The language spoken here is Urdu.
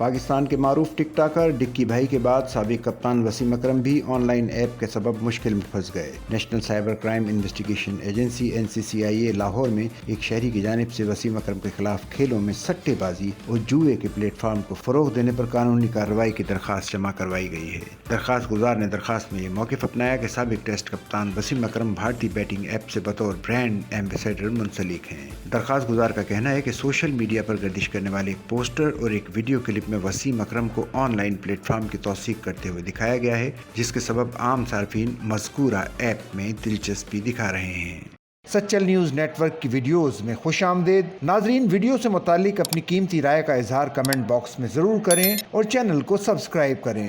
پاکستان کے معروف ٹک ٹاکر ڈکی بھائی کے بعد سابق کپتان وسیم اکرم بھی آن لائن ایپ کے سبب مشکل میں پھنس گئے۔ National cyber crime investigation agency NCCIA Lahore میں ایک شہری کی جانب سے وسیم اکرم کے خلاف کھیلوں میں سٹے بازی اور جوئے کے پلیٹ فارم کو فروغ دینے پر قانونی کارروائی کی درخواست جمع کروائی گئی ہے۔ درخواست گزار نے درخواست میں یہ موقف اپنایا کہ سابق ٹیسٹ کپتان وسیم اکرم بھارتی بیٹنگ ایپ سے بطور برانڈ ایمبیسیڈر منسلک ہیں۔ درخواست گزار کا کہنا ہے کہ سوشل میڈیا پر گردش کرنے والے ایک پوسٹر اور ایک ویڈیو کلپ میں وسیم اکرم کو آن لائن پلیٹ فارم کی توثیق کرتے ہوئے دکھایا گیا ہے، جس کے سبب عام صارفین مذکورہ ایپ میں دلچسپی دکھا رہے ہیں۔ سچل نیوز نیٹ ورک کی ویڈیوز میں خوش آمدید۔ ناظرین، ویڈیو سے متعلق اپنی قیمتی رائے کا اظہار کمنٹ باکس میں ضرور کریں اور چینل کو سبسکرائب کریں۔